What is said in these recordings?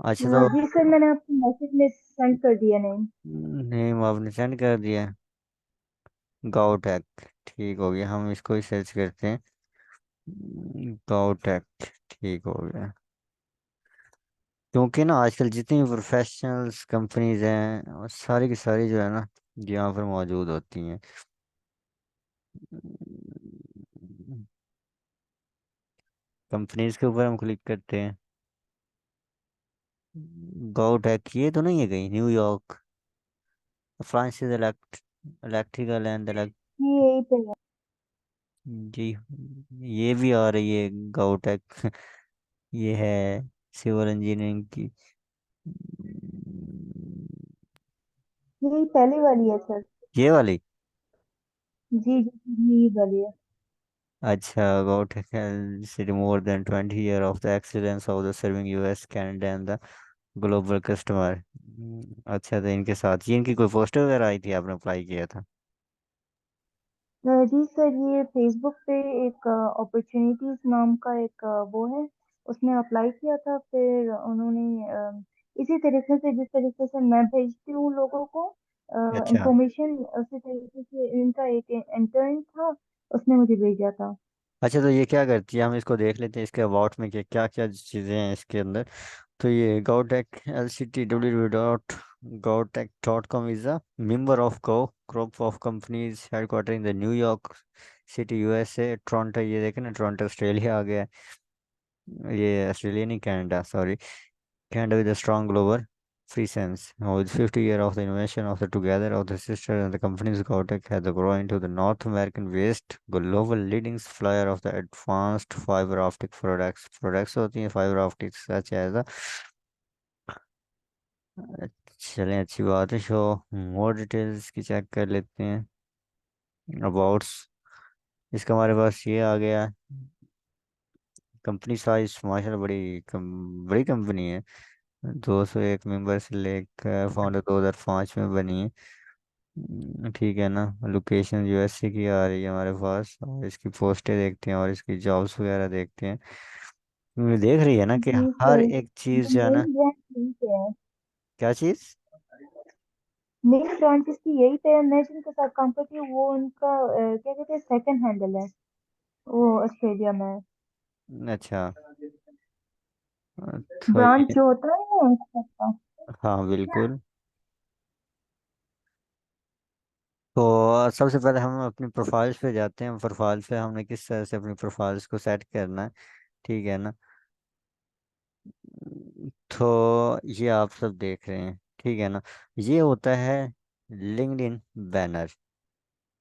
अच्छा तो जी सर, मैंने आपको मैसेज में सेंड कर दिया नहीं। नेम आपने सेंड कर दिया। गाउटेक। ठीक हो गया, हम इसको ही सर्च करते हैं। गाउटेक। ठीक हो गया। क्योंकि ना आजकल जितनी प्रोफेशनल्स कंपनीज हैं और सारी की सारी जो है ना यहाँ पर मौजूद होती हैं। कंपनीज के ऊपर हम क्लिक करते हैं। गाउटेक ये तो नहीं है कहीं न्यूयॉर्क? फ्रांसिस इलेक्ट्रिकल एंड जी यही पे है। जी, ये भी आ रही है गाउटेक। ये है सिविल इंजीनियरिंग की। यही पहली वाली है सर। ये वाली। जी जी यही वाली है। अच्छा, गाउटेक city more than 20 year of the excellence of the serving US Canada and the global customer। अच्छा, तो इनके साथ ये इनकी कोई पोस्टर वगैरह आई थी, आपने अप्लाई किया था? जी सर, ये फेसबुक पे एक अपॉर्चुनिटीज नाम का एक वो है, उसमें अप्लाई किया था। फिर उन्होंने इसी तरीके से, जिस तरीके से मैं भेजती हूँ लोगों को अच्छा। इंफॉर्मेशन, उसी तरीके से इनका एक इंटर्न था, उसने मुझे भेजा था। अच्छा, तो ये क्या करती है, हम इसको देख लेते हैं इसके अबाउट में कि क्या क्या चीज़ें हैं इसके अंदर। तो ये गाउटेक LCT www.gautech.com is a member of go group of companies headquarter in the New York city USA Toronto. ये देखें ना, टोरंटो ऑस्ट्रेलिया आ गया है। ये ऑस्ट्रेलिया नहीं, Canada, sorry. Canada with a strong global presence. With 50 years of the invention of the together of the sister and the companies Gautech has grown into the North American West global leading supplier of the advanced fiber optic products. Products होती हैं fiber optics such as the चलें, अच्छी बात है। Show more details की check कर लेते हैं। अबाउट्स, इसका हमारे पास ये आ गया। कंपनी साइज माशाल्लाह बड़ी कंपनी है। 201 मेंबर से लेकर फाउंडर 2005 में बनी है। ठीक है ना। लोकेशन USA की आ रही है हमारे पास, और इसकी पोस्टें देखते हैं और इसकी जॉब्स वगैरह देखते हैं। देख रही है ना कि जी हर सर, एक चीज़ ये जो है ना। मेन ब्रांच यही पे है। क्या चीज़? मेन ब्रांच इसकी यही पे है। मैं जिनके साथ काम करती हूँ वो उनका क्या कहते हैं, सेकंड हैंडल है, वो ऑस्ट्रेलिया में है। अच्छा। तो ब्रांच ये, जो होता है ना उनका सबका। हाँ बिल्कुल। तो सबसे पहले हम अपनी प्रोफाइल्स पे जाते हैं। प्रोफाइल्स पे हमने किस तरह से अपनी प्रोफाइल्स को सेट करना है, ठीक है ना। तो ये आप सब देख रहे हैं, ठीक है ना। ये होता है लिंक्डइन बैनर।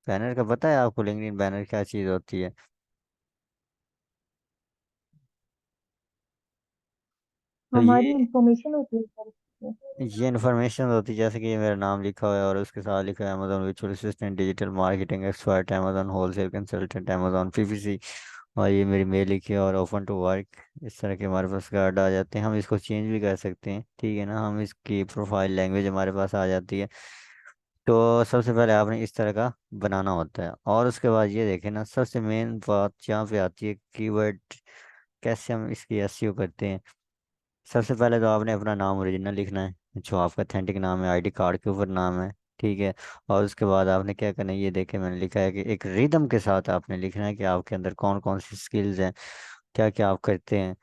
बैनर का पता है आपको, लिंक्डइन बैनर क्या चीज़ होती है? तो हमारी ये इंफॉर्मेशन होती है सर इसमें। ये इन्फॉर्मेशन होती है, जैसे कि ये मेरा नाम लिखा हुआ है और उसके साथ लिखा है Amazon virtual assistant, digital marketing expert, Amazon wholesale consultant, Amazon PPC। और ये मेरी मेल लिखी है और ओपन टू वर्क। इस तरह के हमारे पास कार्ड आ जाते हैं। हम इसको चेंज भी कर सकते हैं, ठीक है ना। हम इसकी प्रोफाइल लैंग्वेज हमारे पास आ जाती है। तो सबसे पहले आपने इस तरह का बनाना होता है, और उसके बाद ये देखें ना, सबसे मेन बात यहाँ पे आती है कीवर्ड। कैसे हम इसकी एसईओ करते हैं? सबसे पहले तो आपने अपना नाम ओरिजिनल लिखना है, जो आपका अथेंटिक नाम है, ID कार्ड के ऊपर नाम है, ठीक है। और उसके बाद आपने क्या करना है, ये देखे मैंने लिखा है कि एक रिदम के साथ आपने लिखना है कि आपके अंदर कौन कौन सी स्किल्स हैं, क्या क्या आप करते हैं,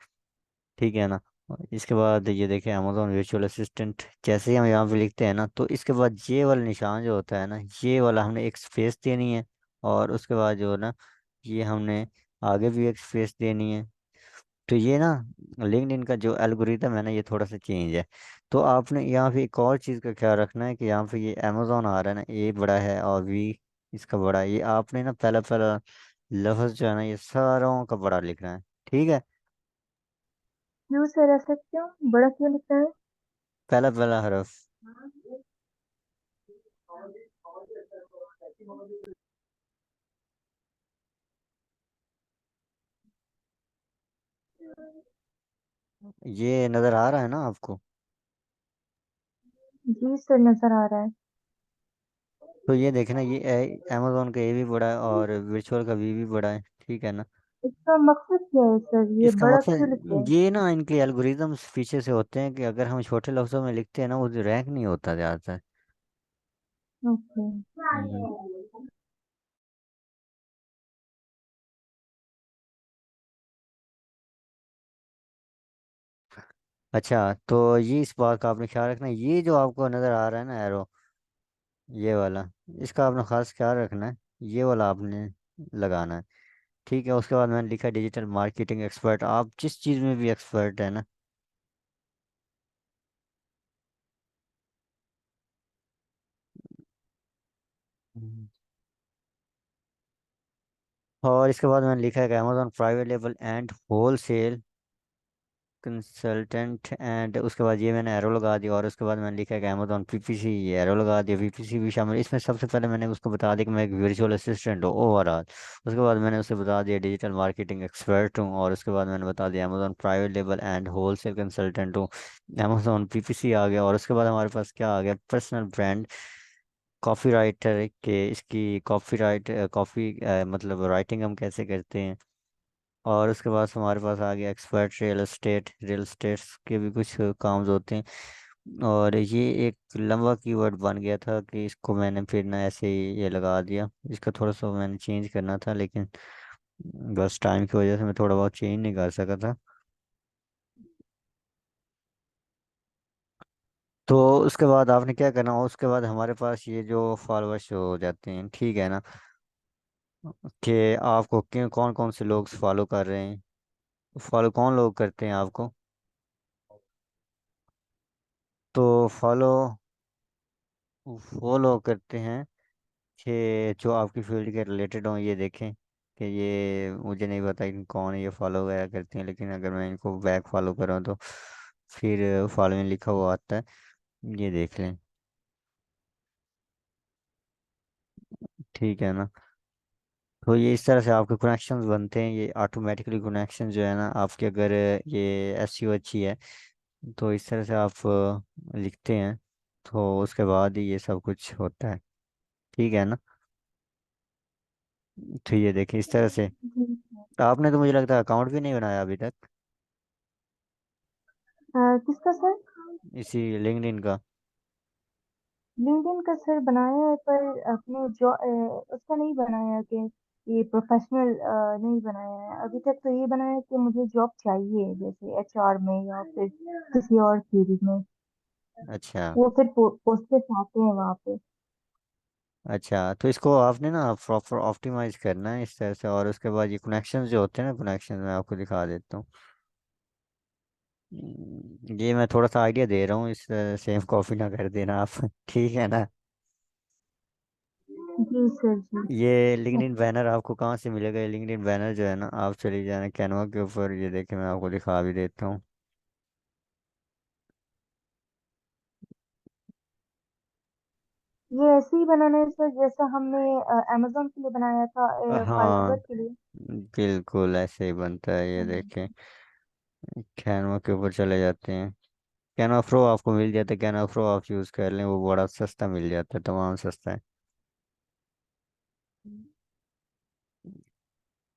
ठीक है ना। और इसके बाद ये देखें अमेजोन वर्चुअल असिस्टेंट, जैसे ही हम यहाँ पे लिखते हैं ना, तो इसके बाद ये वाला निशान जो होता है ना, ये वाला हमने एक स्पेस देनी है। और उसके बाद जो है ना, ये हमने आगे भी एक स्पेस देनी है। तो ये ना लिंक्डइन का जो एल्गोरिदम है ना, ये थोड़ा सा चेंज है। तो आपने यहाँ पे एक और चीज़ का ख्याल रखना है कि यहाँ पे ये अमेजोन आ रहा है ना, ए बड़ा है और V इसका बड़ा है। ये आपने ना पहला पहला लफ्ज़ जो है ना, ये सारों का बड़ा लिखना है, ठीक है। क्यों सर, ऐसा क्यों, बड़ा क्यों लिखना है? पहला पहला हरफ। ये नज़र आ रहा है ना आपको? जी सर, नजर आ रहा है। तो ये देखे ना, ये अमेजोन का ए भी बड़ा है और वर्चुअल का V भी बड़ा है, ठीक है ना। इसका मकसद क्या है सर, ये इसका बड़ा क्यों लिखते मकसद हैं? ये ना, इनके एल्गोरिदम्स पीछे से होते हैं कि अगर हम छोटे लफ्जों में लिखते हैं ना, वो रैंक नहीं होता ज़्यादातर। ओके। हम्म। अच्छा, तो ये इस बात का आपने ख्याल रखना है, ये जो आपको नज़र आ रहा है ना एरो, ये वाला, इसका आपने खास ख्याल रखना है। ये वाला आपने लगाना है। ठीक है, उसके बाद मैंने लिखा डिजिटल मार्केटिंग एक्सपर्ट। आप जिस चीज़ में भी एक्सपर्ट है ना। हम्म। और इसके बाद मैंने लिखा है कि Amazon private label and wholesale consultant, and उसके बाद ये मैंने एरो लगा दिया। और उसके बाद मैंने लिखा है कि अमेजोन पीपीसी, ये एरो लगा दिया। पीपीसी भी शामिल इसमें। सबसे पहले मैंने उसको बता दिया कि मैं एक वर्चुअल असिस्टेंट हूँ ओवरऑल। उसके बाद मैंने उसे बता दिया डिजिटल मार्केटिंग एक्सपर्ट हूँ। और उसके बाद मैंने बता दिया Amazon private label and wholesale consultant हूँ। अमेजोन पीपीसी आ गया। और उसके बाद हमारे पास क्या आ गया, पर्सनल ब्रांड कॉपी राइटर के, इसकी कॉपी राइट कॉपी मतलब राइटिंग हम कैसे करते हैं। और उसके बाद हमारे पास आ गया एक्सपर्ट रियल एस्टेट के भी कुछ काम होते हैं। और ये एक लंबा कीवर्ड बन गया था कि इसको मैंने फिर ना ऐसे ही ये लगा दिया। इसका थोड़ा सा मैंने चेंज करना था, लेकिन बस टाइम की वजह से मैं थोड़ा बहुत चेंज नहीं कर सका था। तो उसके बाद आपने क्या करना, उसके बाद हमारे पास ये जो फॉलोअर्स हो जाते हैं, ठीक है ना, कि आपको क्यों कौन कौन से लोग फॉलो कर रहे हैं, फॉलो कौन लोग करते हैं आपको। तो फॉलो वो लोग करते हैं कि जो आपकी फील्ड के रिलेटेड हों। ये देखें कि ये मुझे नहीं पता कि कौन ये फॉलो वगैरह करते हैं, लेकिन अगर मैं इनको बैक फॉलो कर रहा हूँ तो फिर फॉलोइंग लिखा हुआ आता है। ये देख लें। ठीक है ना। तो ये इस तरह से आपके कनेक्शंस बनते हैं। ये ऑटोमेटिकली कनेक्शन जो है ना आपके, अगर ये एसईओ अच्छी है तो इस तरह से आप लिखते हैं, तो उसके बाद ही ये सब कुछ होता है। ठीक है ना। तो ये देखिए इस तरह से। जी। आपने तो मुझे लगता है अकाउंट भी नहीं बनाया अभी तक, किसका सर? इसी लिंक्डइन का। लिंक्डइन का सर बनाया है, पर अपने जो उसका नहीं बनाया कि ये प्रोफेशनल नहीं बनाया है अभी तक। तो ये बनाया है कि मुझे जॉब चाहिए, जैसे एचआर में या फिर किसी और फील्ड में। अच्छा। वो फिर पोस्टेस आते हैं वहाँ पे। अच्छा, तो इसको आपने ना प्रॉपर ऑप्टिमाइज करना है इस तरह से। और उसके बाद ये कनेक्शन जो होते हैं ना, कनेक्शन मैं आपको दिखा देता हूँ। ये मैं थोड़ा सा आइडिया दे रहा हूँ, इस सेम कॉपी ना कर देना आप। ठीक है ना। जी सर जी। ये लिंक्डइन बैनर आपको कहाँ से मिलेगा, ये लिंक्डइन बैनर जो है ना, आप चली जाना कैनवा के ऊपर। ये देखे मैं आपको दिखा भी देता हूँ। ये ऐसे ही बनाना है सर, जैसा हमने अमेजोन के लिए बनाया था, फाइवर हाँ, के लिए। बिल्कुल ऐसे ही बनता है। ये देखें, कैनवा के ऊपर चले जाते हैं। कैनवा प्रो आपको मिल जाता है। कैनवा प्रो आप यूज़ कर लें, वो बड़ा सस्ता मिल जाता है, तमाम सस्ता है।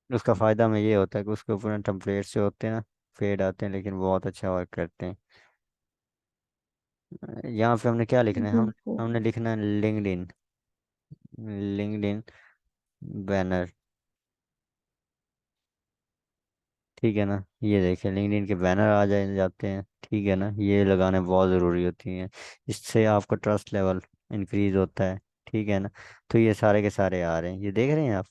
उसका फ़ायदा में ये होता है कि उसके ऊपर टेम्पलेट से होते हैं ना, फेड आते हैं, लेकिन बहुत अच्छा वर्क करते हैं। यहाँ पे हमने क्या लिखना है, जी हम सर। हमने लिखना है लिंक्डइन, लिंक्डइन बैनर। ठीक है ना। ये देखिए लिंक्डइन के बैनर आ जाते हैं। ठीक है ना, ये लगाने बहुत ज़रूरी होती हैं। इससे आपका ट्रस्ट लेवल इंक्रीज होता है। ठीक है ना। तो ये सारे के सारे आ रहे हैं, ये देख रहे हैं आप।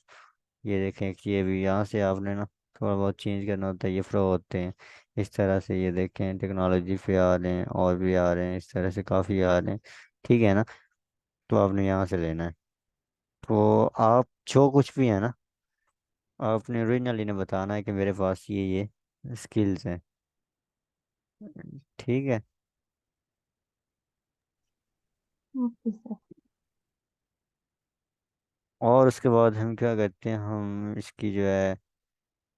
ये देखें कि ये भी यहाँ से आपने ना थोड़ा बहुत चेंज करना होता है, ये फ्लो होते हैं इस तरह से। ये देखें टेक्नोलॉजी पे आ रहे हैं, और भी आ रहे हैं, इस तरह से काफ़ी आ रहे हैं। ठीक है ना। तो आपने यहाँ से लेना है। तो आप जो कुछ भी है ना, आपने ओरिजिनली ने बताना है कि मेरे पास ये स्किल्स हैं। ठीक है। Okay sir. और उसके बाद हम क्या करते हैं, हम इसकी जो है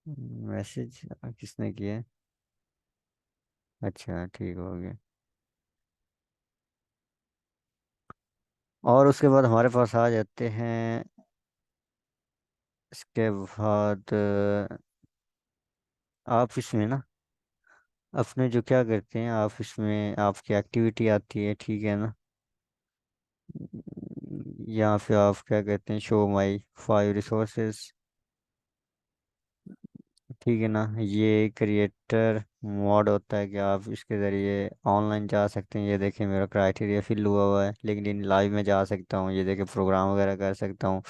मैसेज किसने किया है। अच्छा, ठीक हो गया। और उसके बाद हमारे पास आ जाते हैं इसके बाद। आप इसमें ना अपने जो क्या करते हैं, आप इसमें आपकी एक्टिविटी आती है, ठीक है ना। या फिर आप क्या कहते हैं, शो माई 5 रिसोर्सेज, ठीक है ना। ये क्रिएटर मोड होता है कि आप इसके ज़रिए ऑनलाइन जा सकते हैं। ये देखिए मेरा क्राइटेरिया फिल हुआ हुआ है, लेकिन इन लाइव में जा सकता हूँ। ये देखिए प्रोग्राम वगैरह कर सकता हूँ,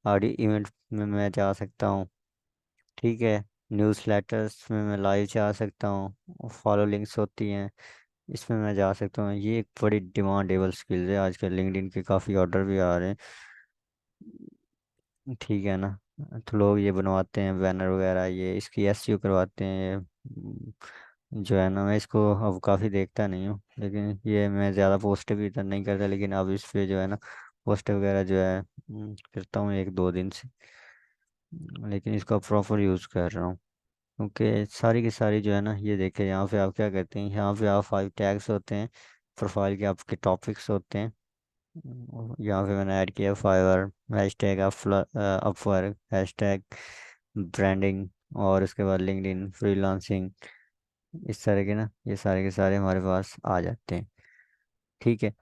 ऑडियो इवेंट में मैं जा सकता हूँ, ठीक है। न्यूज़ लेटर्स में मैं लाइव जा सकता हूँ, फॉलो लिंक्स होती हैं, इसमें मैं जा सकता हूँ। ये एक बड़ी डिमांडेबल स्किल्स है आजकल, लिंक्डइन के काफ़ी ऑर्डर भी आ रहे हैं, ठीक है ना। तो लोग ये बनवाते हैं बैनर वगैरह, ये इसकी एसईओ करवाते हैं। ये जो है ना, मैं इसको अब काफ़ी देखता नहीं हूँ, लेकिन ये मैं ज़्यादा पोस्ट भी इतना नहीं करता, लेकिन अब इस पे जो है ना पोस्ट वगैरह जो है करता हूँ 1-2 दिन से। लेकिन इसका प्रॉपर यूज़ कर रहा हूँ, क्योंकि सारी की सारी जो है ना, ये देखे यहाँ पे आप क्या करते हैं, यहाँ पे आप 5 टैग्स होते हैं, प्रोफाइल के आपके टॉपिक्स होते हैं। यहाँ पे मैंने ऐड किया Fiverr, hashtag Upwork, hashtag branding, और उसके बाद लिंक्डइन फ्रीलांसिंग, इस तरह के ना ये सारे के सारे हमारे पास आ जाते हैं, ठीक है।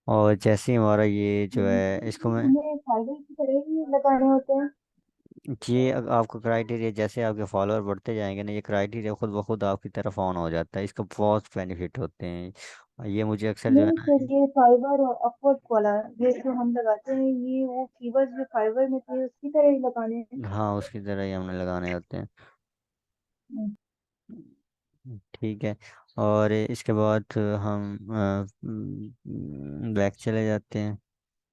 और जैसे ही हमारा ये जो है लिंक्डइन इसको भी मैं, हमें फाइवर की तरह ही लगाने होते हैं? ये आपका क्राइटेरिया जैसे आपके फॉलोअर बढ़ते जाएंगे ना, ये क्राइटेरिया खुद ब खुद आपकी तरफ ऑन हो जाता है। इसका बहुत बेनिफिट होते हैं, ये मुझे अक्सर जो है नहीं, ना। फिर ये फाइवर और अपवर्क वाला, ये जो हम लगाते हैं, ये वो कीवर्ड्स जो फाइवर में थे उसकी तरह ही लगाने हैं? हाँ, उसकी तरह ही हमने लगाने होते हैं, हम्म। ठीक है। और इसके बाद हम बैक चले जाते हैं,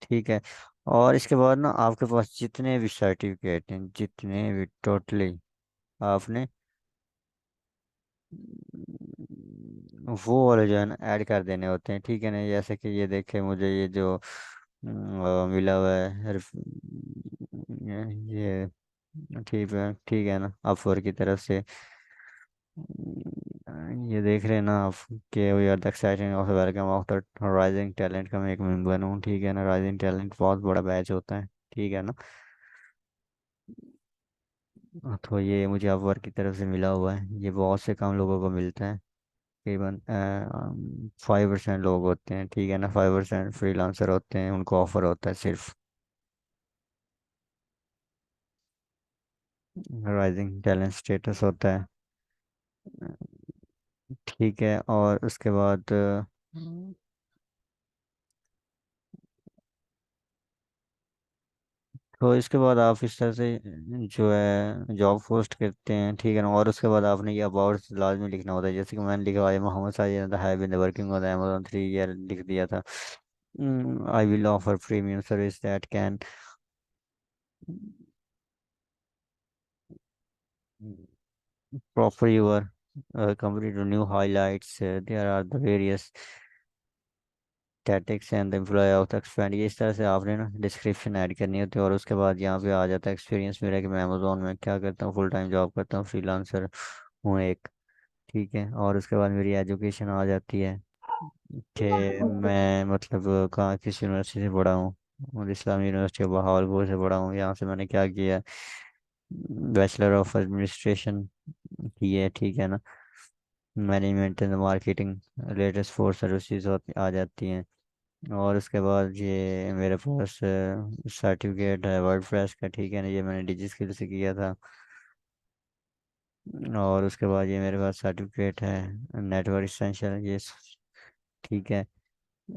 ठीक है। और इसके बाद ना आपके पास जितने भी सर्टिफिकेट हैं, जितने भी टोटली आपने वो वाले जो है ना ऐड कर देने होते हैं, ठीक है ना। जैसे कि ये देखे मुझे ये जो मिला हुआ है ये ठीक है ना, अपवर्क की तरफ से। ये देख रहे हैं ना आप कि we are the exciting of welcome after rising talent का मैं एक मेंबर हूँ, ठीक है ना। राइजिंग टैलेंट बहुत बड़ा बैच होता है, ठीक है ना। तो ये मुझे अपवर्क की तरफ से मिला हुआ है, ये बहुत से कम लोगों को मिलता है, तकरीबन 5% लोग होते हैं, ठीक है ना। 5% फ्रीलांसर होते हैं, उनको ऑफर होता है सिर्फ राइजिंग टैलेंट स्टेटस होता है, ठीक है। और उसके बाद तो इसके बाद आप इस तरह से जो है जॉब पोस्ट करते हैं, ठीक है ना। और उसके बाद आपने ये अबाउट लाजमी लिखना होता है, जैसे कि मैंने लिखा है Mohammad Sajid have been working with Amazon 3 year, लिख दिया था। I will offer premium service that can proper your company to new highlights. There are the various tactics and the employee of the expand, ये इस तरह से आपने ना डिस्क्रिप्शन ऐड करनी होती है। और उसके बाद यहाँ पे आ जाता है एक्सपीरियंस मेरा, कि मैं अमेजोन में क्या करता हूँ, फुल टाइम जॉब करता हूँ, फ्रीलांसर हूँ एक, ठीक है। और उसके बाद मेरी एजुकेशन आ जाती है कि ओके। मैं मतलब कहाँ किस यूनिवर्सिटी से पढ़ा हूँ, और इस्लामी यूनिवर्सिटी ऑफ बहावलपुर से पढ़ा हूँ। यहाँ से मैंने क्या किया, बैचलर ऑफ एडमिनिस्ट्रेशन की है, ठीक है ना। Management and marketing, latest 4 services आ जाती हैं। और उसके बाद ये मेरे पास सर्टिफिकेट है वर्डप्रेस का, ठीक है ना, ये मैंने डिजी स्किल से किया था। और उसके बाद ये मेरे पास सर्टिफिकेट है नेटवर्क एसेंशियल, ठीक है।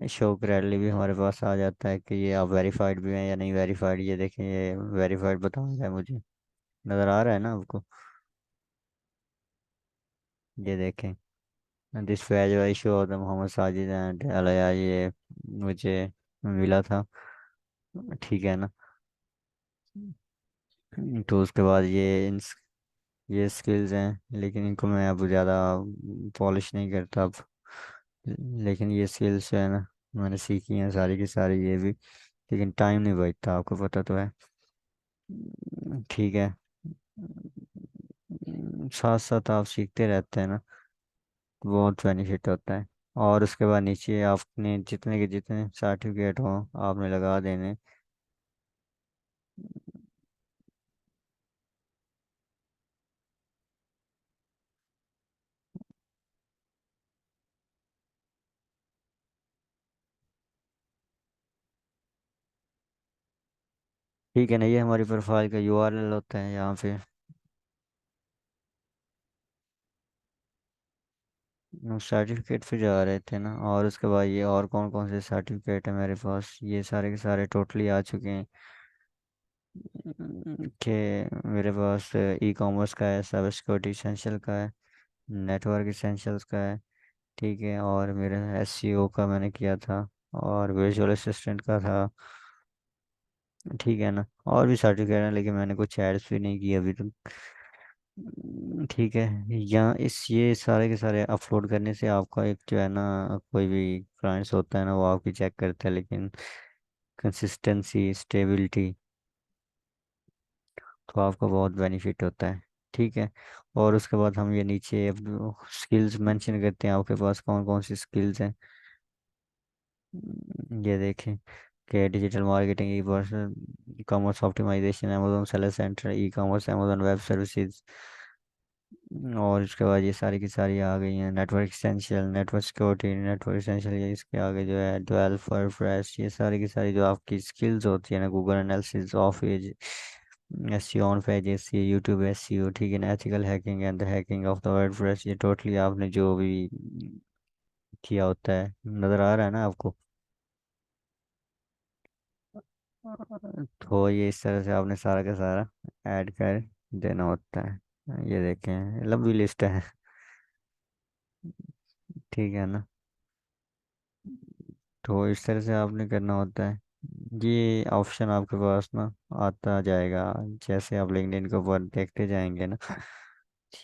शो क्रैडली भी हमारे पास आ जाता है कि ये आप वेरीफाइड भी हैं या नहीं वेरीफाइड। ये देखें, ये वेरीफाइड बताऊंगा मुझे, नज़र आ रहा है ना आपको, ये देखें। This Faiz Y show of the Mohammad Sajid and Alaya, ये मुझे मिला था, ठीक है ना। तो उसके बाद ये स्किल्स हैं, लेकिन इनको मैं अब ज़्यादा पॉलिश नहीं करता अब। लेकिन ये स्किल्स जो है ना मैंने सीखी हैं सारी की सारी, ये भी, लेकिन टाइम नहीं बचता, आपको पता तो है, ठीक है। साथ साथ आप सीखते रहते हैं ना, तो बहुत बेनिफिट होता है। और उसके बाद नीचे आपने जितने के जितने सर्टिफिकेट हों आपने लगा देने। ठीक है ना, ये हमारी प्रोफाइल का यूआरएल होता है यहाँ पे। सर्टिफिकेट पे जा रहे थे ना, और उसके बाद ये और कौन कौन से सर्टिफिकेट है मेरे पास, ये सारे के सारे टोटली आ चुके हैं। कि मेरे पास ई कॉमर्स का है, साइबर सिक्योरिटी इसेंशियल का है, नेटवर्क इसेंशियल्स का है। ठीक है, और मेरा एसईओ का मैंने किया था, और विजुअल असिस्टेंट का था। ठीक है ना, और भी सर्टिफिकेट है लेकिन मैंने कुछ ऐड्स भी नहीं किए अभी तक। ठीक है। यहाँ इस ये सारे के सारे अपलोड करने से आपका एक जो है ना, कोई भी क्लाइंट्स होता है ना, वो आपकी चेक करता है, लेकिन कंसिस्टेंसी स्टेबिलिटी, तो आपको बहुत बेनिफिट होता है। ठीक है। और उसके बाद हम ये नीचे अब स्किल्स मेंशन करते हैं, आपके पास कौन कौन सी स्किल्स हैं। ये देखें कि digital marketing, e commerce optimization, Amazon seller centre, e commerce, Amazon web services, और इसके बाद ये सारी की सारी आ गई हैं। Network essential, network security, network essential, ये इसके आगे जो है डेवलपर फ्रेश, ये सारी की सारी जो आपकी स्किल्स होती है ना, Google analysis of age, SEO on page SEO, YouTube SEO, ठीक है ना, ethical hacking and the hacking of the WordPress, ये टोटली आपने जो भी किया होता है, नज़र आ रहा है ना आपको। तो ये इस तरह से आपने सारा का सारा ऐड कर देना होता है। ये देखें, लंबी लिस्ट है। ठीक है ना, तो इस तरह से आपने करना होता है। ये ऑप्शन आपके पास ना आता जाएगा, जैसे आप लिंक्डइन के ऊपर देखते जाएंगे ना,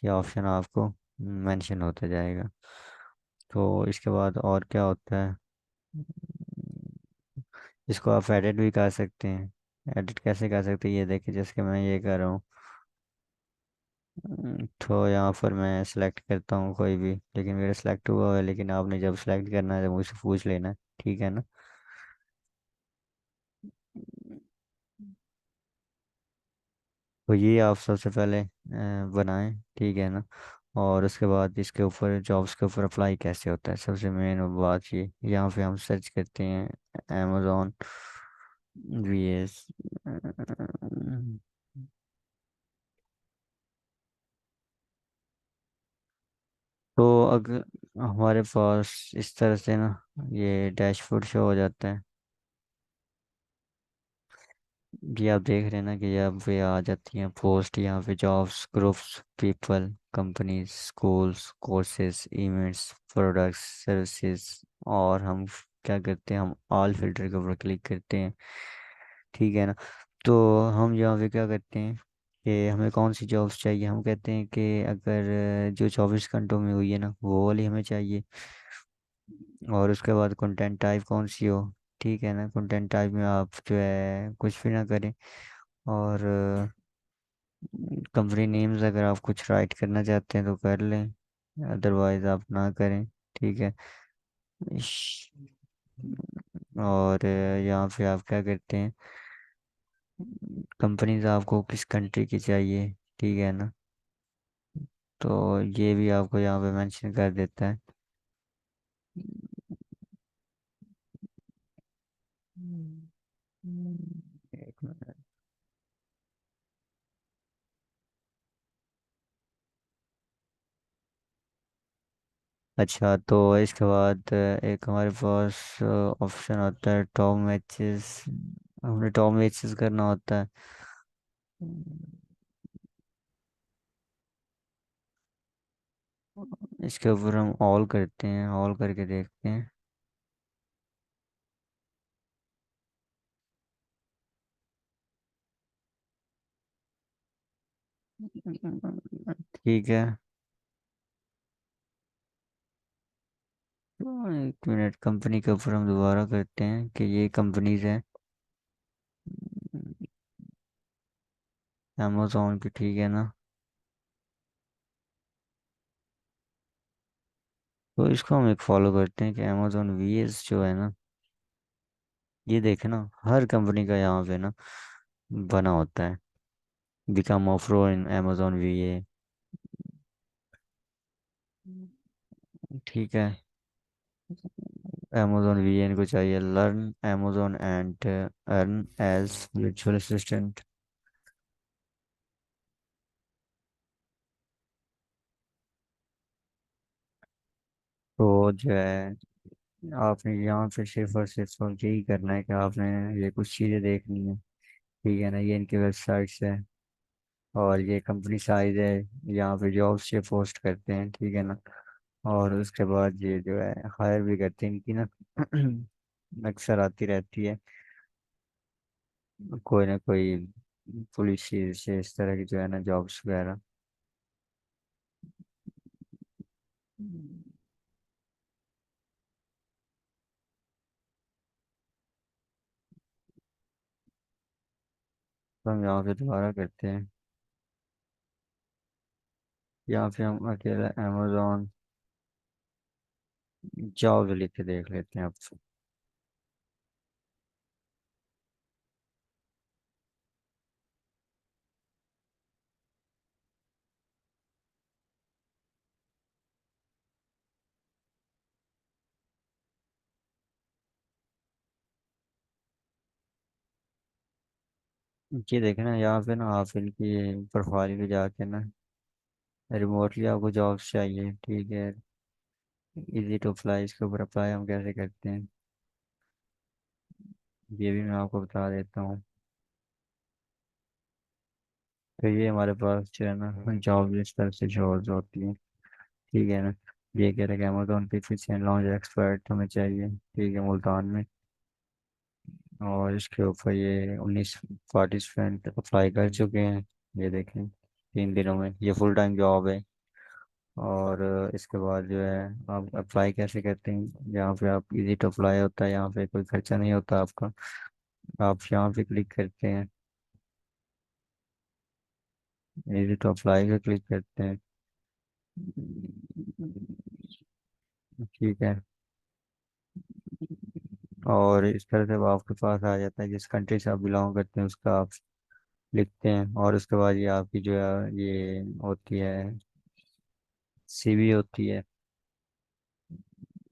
ये ऑप्शन आपको मेंशन होता जाएगा। तो इसके बाद और क्या होता है, इसको आप एडिट भी कर सकते हैं। एडिट कैसे कर सकते हैं, ये देखिए, जैसे कि मैं ये कर रहा हूँ। तो यहाँ पर मैं सेलेक्ट करता हूँ कोई भी, लेकिन मेरा सेलेक्ट हुआ है, लेकिन आपने जब सेलेक्ट करना है तो मुझसे पूछ लेना। ठीक है ना। तो ये आप सबसे पहले बनाएं। ठीक है ना, और उसके बाद इसके ऊपर जॉब्स के ऊपर अप्लाई कैसे होता है, सबसे मेन बात ये, यहाँ पे हम सर्च करते हैं अमेजोन वीएस। तो अगर हमारे पास इस तरह से ना ये डैशबोर्ड शो हो जाता है, ये आप देख रहे हैं ना कि यहाँ पे आ जाती हैं पोस्ट, यहाँ पे jobs, groups, people, companies, schools, courses, events, products, services, और हम क्या करते हैं, हम ऑल फिल्टर के ऊपर क्लिक करते हैं। ठीक है ना, तो हम यहाँ पे क्या करते हैं कि हमें कौन सी जॉब्स चाहिए, हम कहते हैं कि अगर जो 24 घंटों में हुई है ना, वो वाली हमें चाहिए। और उसके बाद कंटेंट टाइप कौन सी हो। ठीक है ना, कंटेंट टाइप में आप जो है कुछ भी ना करें, और कंपनी नेम्स अगर आप कुछ राइट करना चाहते हैं तो कर लें, अदरवाइज आप ना करें। ठीक है। इश- और यहाँ पे आप क्या करते हैं, कंपनीज आपको किस कंट्री की चाहिए। ठीक है ना, तो ये भी आपको यहाँ पे मेंशन कर देता है। एक मिनट। अच्छा, तो इसके बाद एक हमारे पास ऑप्शन आता है टॉप मैचेस, हमने टॉप मैचेस करना होता है। इसके ऊपर हम ऑल करते हैं, ऑल करके देखते हैं। ठीक है, तो एक मिनट, कंपनी के ऊपर हम दोबारा करते हैं कि ये कंपनीज हैं अमेजोन की। ठीक है ना, तो इसको हम एक फॉलो करते हैं कि अमेजोन वीएस जो है ना, ये देखे ना, हर कंपनी का यहाँ पे ना बना होता है, become of row in Amazon VA. ठीक है। amazon VN को चाहिए, learn amazon and earn as virtual assistant. तो जो है आपने यहाँ पे सिर्फ और यही करना है कि आपने ये कुछ चीज़ें देखनी है, ठीक है ना। ये इनकी वेबसाइट्स है और ये कंपनी साइज है, यहाँ पे जॉब्स ये पोस्ट करते हैं, ठीक है ना। और उसके बाद ये जो है हायर भी करते हैं इनकी ना अक्सर आती रहती है कोई ना कोई पुलिस से इस तरह की जो है ना जॉब्स वगैरह। तो हम यहाँ पे दोबारा करते हैं, यहाँ पे हम अकेला अमेजोन जॉब लिख के देख लेते हैं अब। ये देखें ना, यहाँ पे ना आप इनकी प्रोफाइल पे जाके ना रिमोटली आपको जॉब्स चाहिए, ठीक है। इजी टू अप्लाई, इसके ऊपर अप्लाई हम कैसे करते हैं ये भी मैं आपको बता देता हूँ। तो ये हमारे पास जो है ना जॉब इस तरह से जॉब्स होती है, ठीक है ना। ये कह रहे हैं कि अमेजोन पे फिशिंग लॉन्च एक्सपर्ट हमें चाहिए, ठीक है, मुल्तान में। और इसके ऊपर ये 19 पार्टिसिपेंट अप्लाई कर चुके हैं, ये देखें 3 दिनों में। ये फुल टाइम जॉब है। और इसके बाद जो है आप अप्लाई कैसे करते हैं, यहाँ पे आप इजी टू अप्लाई होता है, यहाँ पे कोई खर्चा नहीं होता आपका। आप यहाँ पे क्लिक करते हैं, इजी टू अप्लाई पे क्लिक करते हैं, ठीक है। और इस तरह से वो आपके पास आ जाता है, जिस कंट्री से आप बिलोंग करते हैं उसका आप लिखते हैं। और उसके बाद ये आपकी जो है ये होती है CV होती है।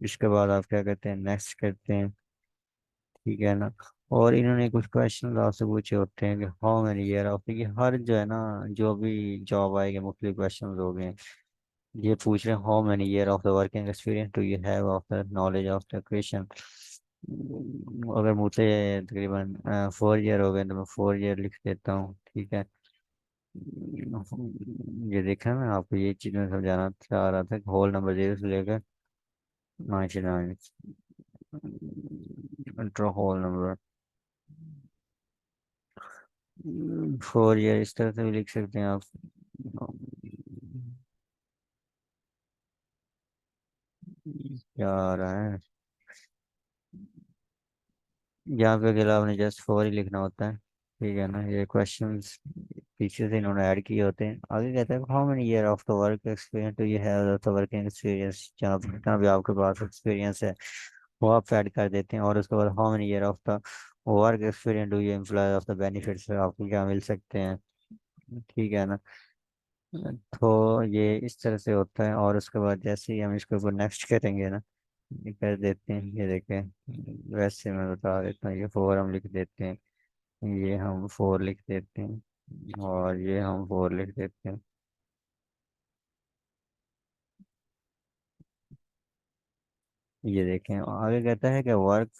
इसके बाद आप क्या करते हैं, नेक्स्ट करते हैं, ठीक है ना। और इन्होंने कुछ क्वेश्चन आपसे पूछे होते हैं कि हाउ मैनी ईयर ऑफ, ये हर जो है ना जो भी जॉब आएगी मुख्तलिफ क्वेश्चन हो गए। ये पूछ रहे हैं how many year of the working experience do you have of the knowledge of the question. अगर मुझसे तकरीबन 4 ईयर हो गए तो मैं 4 ईयर लिख देता हूँ, ठीक है। ये देखा ना, आपको ये चीज़ मैं समझाना चाह रहा था, होल नंबर 0 से लेकर 99, अल्ट्रा होल नंबर। 4 ईयर इस तरह से भी लिख सकते हैं आप। क्या आ रहा है, यहाँ पे अकेला आपने जस्ट 4 ही लिखना होता है, ठीक है ना। ये क्वेश्चंस पीछे से इन्होंने ऐड किए होते हैं। आगे कहता है how many year of the work experience do you have of the working experience, जहाँ पर जितना भी आपके पास एक्सपीरियंस है वो आप ऐड कर देते हैं। और उसके बाद how many year of the work experience do you employ of the benefits, आपको क्या मिल सकते हैं, ठीक है ना। तो ये इस तरह से होता है। और उसके बाद जैसे ही हम इसके ऊपर नेक्स्ट करेंगे ना, ये कर देते हैं, ये देखें वैसे मैं बता देता हूँ, ये 4 हम लिख देते हैं, ये हम 4 लिख देते हैं, और ये हम 4 लिख देते हैं। ये देखें आगे कहता है कि वर्क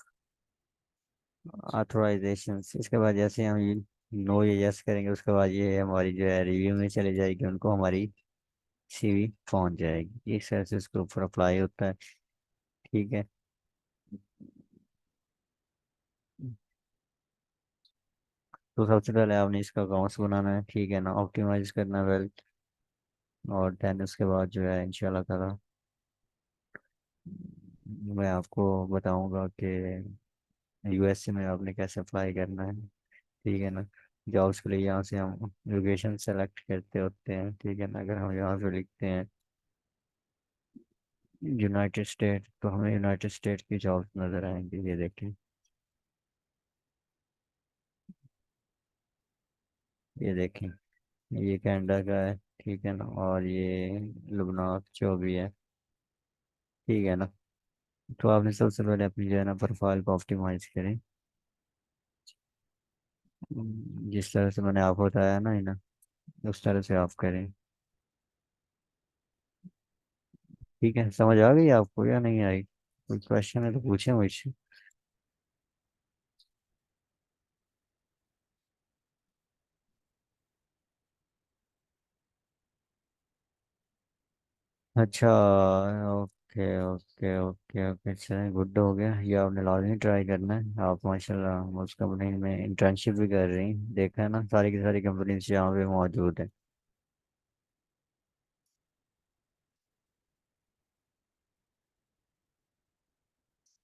ऑथराइजेशन, इसके बाद जैसे हम ये नो ये यस करेंगे उसके बाद ये हमारी जो है रिव्यू में चले जाएगी, उनको हमारी CV पहुंच जाएगी। इस तरह से उसके ऊपर अप्लाई होता है, ठीक है। तो सबसे पहले आपने इसका अकाउंट्स बनाना है, ठीक है ना, ऑप्टिमाइज करना है वेल। और देन उसके बाद जो है इंशाल्लाह ताला मैं आपको बताऊंगा कि USA में आपने कैसे अप्लाई करना है, ठीक है ना। जॉब्स के लिए यहाँ से हम लोकेशन सेलेक्ट करते होते हैं, ठीक है ना। अगर हम यहाँ पे लिखते हैं यूनाइटेड स्टेट तो हमें यूनाइटेड स्टेट की जॉब्स नज़र आएंगी, ये देखें, ये देखें। ये कनाडा का है, ठीक है ना। और ये लुबनान जो भी है, ठीक है ना। तो आपने सबसे पहले अपनी जो है ना प्रोफाइल को ऑप्टिमाइज करें। जिस तरह से मैंने आपको बताया ना, है ना, उस तरह से आप करें। ठीक है, समझ आ गई आपको या नहीं आई? कोई क्वेश्चन है तो पूछे मुझसे। अच्छा, ओके ओके ओके ओके, चलें, गुड हो गया, ये आपने लाजमी ट्राई करना है। आप माशाल्लाह उस कंपनी में इंटर्नशिप भी कर रही हैं, देखा है ना, सारी की सारी कंपनी यहाँ पे मौजूद है।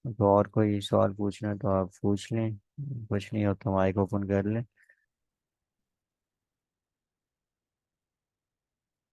तो और कोई सवाल पूछना है तो आप पूछ लें, कुछ नहीं हो तो माइक ओपन कर लें।